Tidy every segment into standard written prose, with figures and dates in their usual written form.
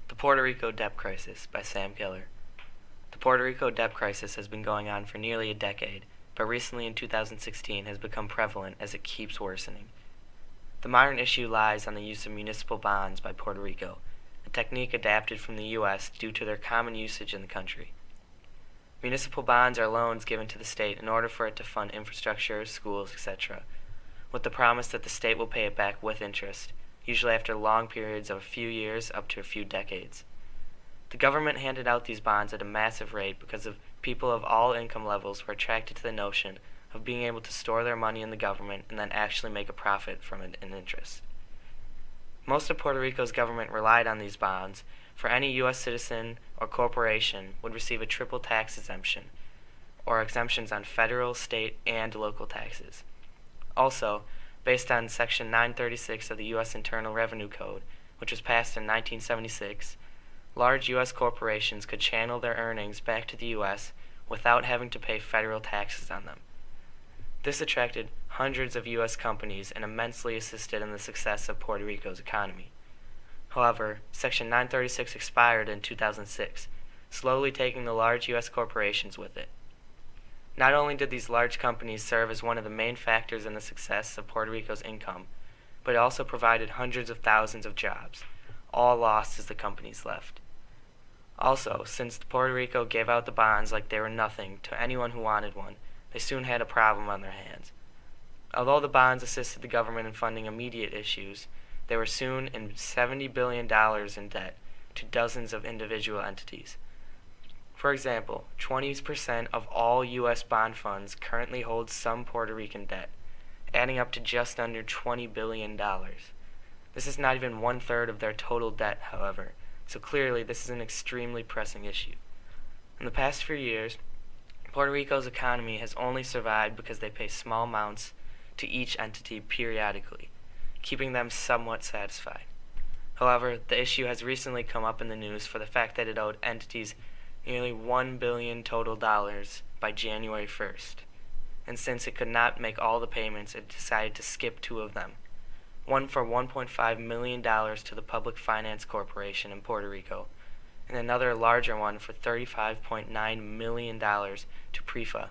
The Puerto Rico Debt Crisis by Sam Keller. The Puerto Rico debt crisis has been going on for nearly a decade, but recently in 2016 has become prevalent as it keeps worsening. The modern issue lies on the use of municipal bonds by Puerto Rico, a technique adapted from the U.S. due to their common usage in the country. Municipal bonds are loans given to the state in order for it to fund infrastructure, schools, etc., with the promise that the state will pay it back with interest, usually after long periods of a few years up to a few decades. The government handed out these bonds at a massive rate because people of all income levels were attracted to the notion of being able to store their money in the government and then actually make a profit from it in interest. Most of Puerto Rico's government relied on these bonds, for any U.S. citizen or corporation would receive a triple tax exemption, or exemptions on federal, state, and local taxes. Also, based on Section 936 of the U.S. Internal Revenue Code, which was passed in 1976, large U.S. corporations could channel their earnings back to the U.S. without having to pay federal taxes on them. This attracted hundreds of U.S. companies and immensely assisted in the success of Puerto Rico's economy. However, Section 936 expired in 2006, slowly taking the large U.S. corporations with it. Not only did these large companies serve as one of the main factors in the success of Puerto Rico's income, but it also provided hundreds of thousands of jobs, all lost as the companies left. Also, since Puerto Rico gave out the bonds like they were nothing to anyone who wanted one, they soon had a problem on their hands. Although the bonds assisted the government in funding immediate issues, they were soon in $70 billion in debt to dozens of individual entities. For example, 20% of all U.S. bond funds currently hold some Puerto Rican debt, adding up to just under $20 billion. This is not even one-third of their total debt, however, so clearly this is an extremely pressing issue. In the past few years, Puerto Rico's economy has only survived because they pay small amounts to each entity periodically, keeping them somewhat satisfied. However, the issue has recently come up in the news for the fact that it owed entities nearly $1 billion total dollars by January 1st. And since it could not make all the payments, it decided to skip two of them. One for $1.5 million to the Public Finance Corporation in Puerto Rico, and another larger one for $35.9 million to PREFA,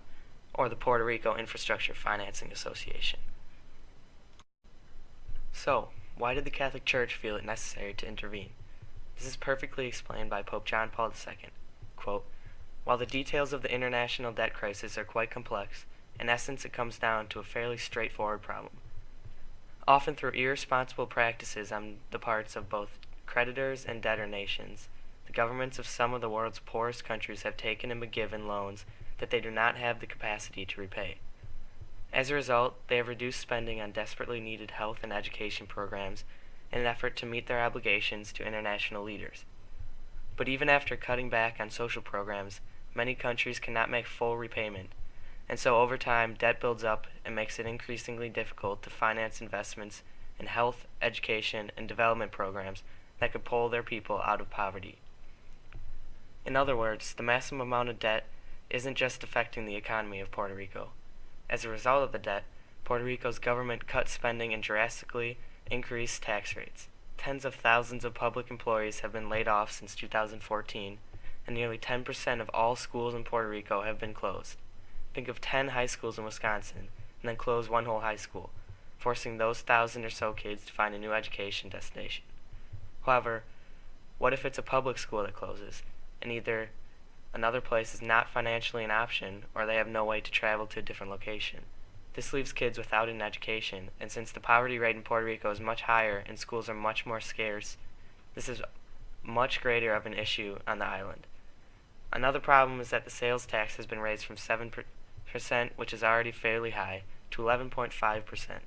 or the Puerto Rico Infrastructure Financing Association. So, why did the Catholic Church feel it necessary to intervene? This is perfectly explained by Pope John Paul II. Quote, "While the details of the international debt crisis are quite complex, in essence it comes down to a fairly straightforward problem. Often through irresponsible practices on the parts of both creditors and debtor nations, the governments of some of the world's poorest countries have taken and been given loans that they do not have the capacity to repay. As a result, they have reduced spending on desperately needed health and education programs in an effort to meet their obligations to international leaders. But even after cutting back on social programs, many countries cannot make full repayment, and so over time debt builds up and makes it increasingly difficult to finance investments in health, education, and development programs that could pull their people out of poverty. In other words, the massive amount of debt isn't just affecting the economy of Puerto Rico. As a result of the debt, Puerto Rico's government cut spending and drastically increased tax rates. Tens of thousands of public employees have been laid off since 2014, and nearly 10% of all schools in Puerto Rico have been closed. Think of 10 high schools in Wisconsin, and then close one whole high school, forcing those 1,000 or so kids to find a new education destination. However, what if it's a public school that closes, and either another place is not financially an option, or they have no way to travel to a different location? This leaves kids without an education, and since the poverty rate in Puerto Rico is much higher and schools are much more scarce, this is much greater of an issue on the island. Another problem is that the sales tax has been raised from 7%, which is already fairly high, to 11.5%,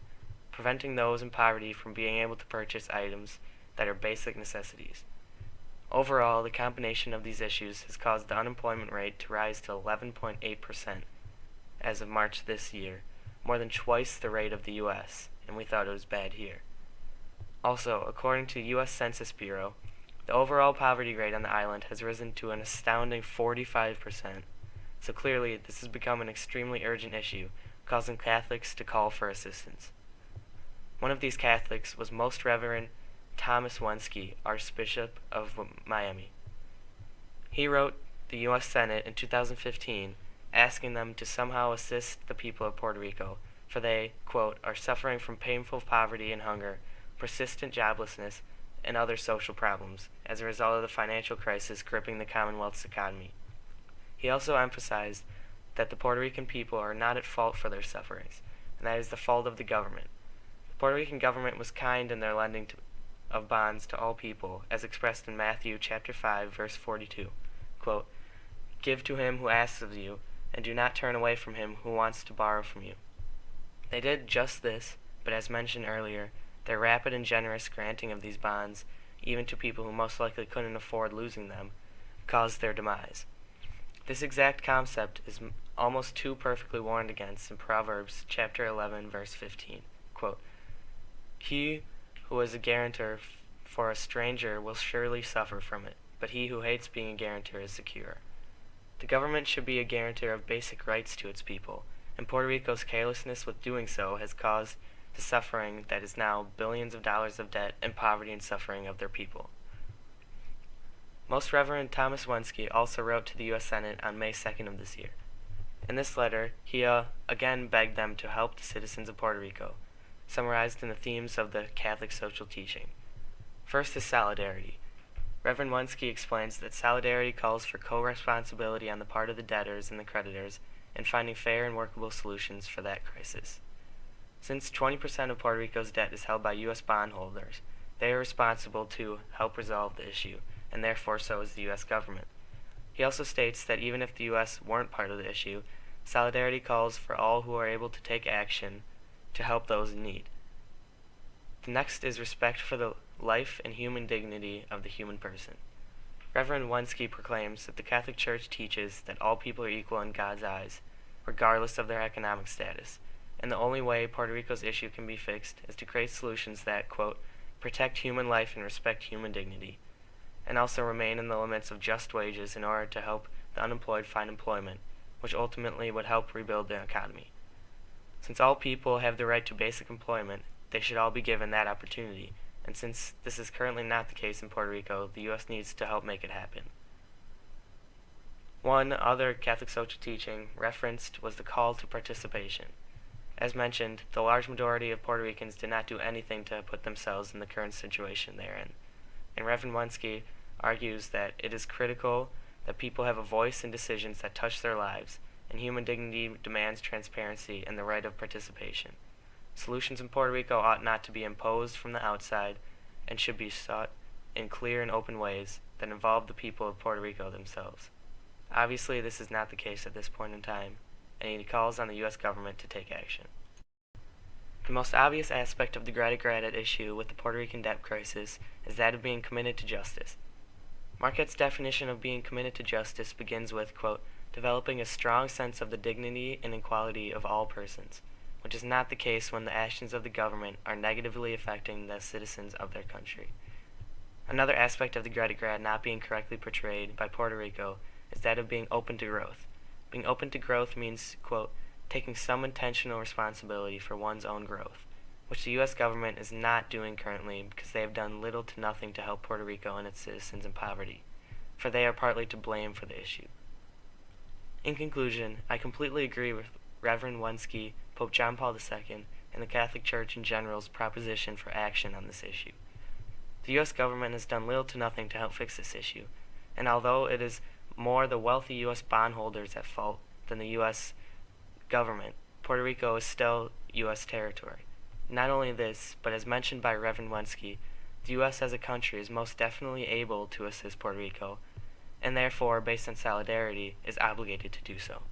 preventing those in poverty from being able to purchase items that are basic necessities. Overall, the combination of these issues has caused the unemployment rate to rise to 11.8% as of March this year, more than twice the rate of the U.S., and we thought it was bad here. Also, according to U.S. Census Bureau, the overall poverty rate on the island has risen to an astounding 45%, so clearly this has become an extremely urgent issue, causing Catholics to call for assistance. One of these Catholics was Most Reverend Thomas Wensky, Archbishop of Miami. He wrote the U.S. Senate in 2015 asking them to somehow assist the people of Puerto Rico, for they, quote, are suffering from painful poverty and hunger, persistent joblessness, and other social problems as a result of the financial crisis gripping the Commonwealth's economy. He also emphasized that the Puerto Rican people are not at fault for their sufferings, and that is the fault of the government. The Puerto Rican government was kind in their lending of bonds to all people, as expressed in Matthew chapter 5, verse 42. Quote, give to him who asks of you, and do not turn away from him who wants to borrow from you. They did just this, but as mentioned earlier, their rapid and generous granting of these bonds, even to people who most likely couldn't afford losing them, caused their demise. This exact concept is almost too perfectly warned against in Proverbs chapter 11, verse 15. Quote, he who is a guarantor for a stranger will surely suffer from it, but he who hates being a guarantor is secure. The government should be a guarantor of basic rights to its people, and Puerto Rico's carelessness with doing so has caused the suffering that is now billions of dollars of debt and poverty and suffering of their people. Most Reverend Thomas Wensky also wrote to the U.S. Senate on May 2nd of this year. In this letter, he again begged them to help the citizens of Puerto Rico, summarized in the themes of the Catholic social teaching. First is solidarity. Reverend Wensky explains that solidarity calls for co-responsibility on the part of the debtors and the creditors in finding fair and workable solutions for that crisis. Since 20% of Puerto Rico's debt is held by U.S. bondholders, they are responsible to help resolve the issue, and therefore so is the U.S. government. He also states that even if the U.S. weren't part of the issue, solidarity calls for all who are able to take action to help those in need. The next is respect for the life and human dignity of the human person. Reverend Wensky proclaims that the Catholic Church teaches that all people are equal in God's eyes, regardless of their economic status, and the only way Puerto Rico's issue can be fixed is to create solutions that, quote, protect human life and respect human dignity, and also remain in the limits of just wages in order to help the unemployed find employment, which ultimately would help rebuild the economy. Since all people have the right to basic employment, they should all be given that opportunity, and since this is currently not the case in Puerto Rico, the U.S. needs to help make it happen. One other Catholic social teaching referenced was the call to participation. As mentioned, the large majority of Puerto Ricans did not do anything to put themselves in the current situation they're in, and Reverend Wensky argues that it is critical that people have a voice in decisions that touch their lives, and human dignity demands transparency and the right of participation. Solutions in Puerto Rico ought not to be imposed from the outside and should be sought in clear and open ways that involve the people of Puerto Rico themselves. Obviously, this is not the case at this point in time, and he calls on the U.S. government to take action. The most obvious aspect of the grata issue with the Puerto Rican debt crisis is that of being committed to justice. Marquette's definition of being committed to justice begins with, quote, developing a strong sense of the dignity and equality of all persons, which is not the case when the actions of the government are negatively affecting the citizens of their country. Another aspect of the grata not being correctly portrayed by Puerto Rico is that of being open to growth. Being open to growth means, quote, taking some intentional responsibility for one's own growth, which the U.S. government is not doing currently because they have done little to nothing to help Puerto Rico and its citizens in poverty, for they are partly to blame for the issue. In conclusion, I completely agree with Reverend Wensky, Pope John Paul II, and the Catholic Church in general's proposition for action on this issue. The U.S. government has done little to nothing to help fix this issue, and although it is more the wealthy U.S. bondholders at fault than the U.S. government, Puerto Rico is still U.S. territory. Not only this, but as mentioned by Reverend Wensky, the U.S. as a country is most definitely able to assist Puerto Rico, and therefore, based on solidarity, is obligated to do so.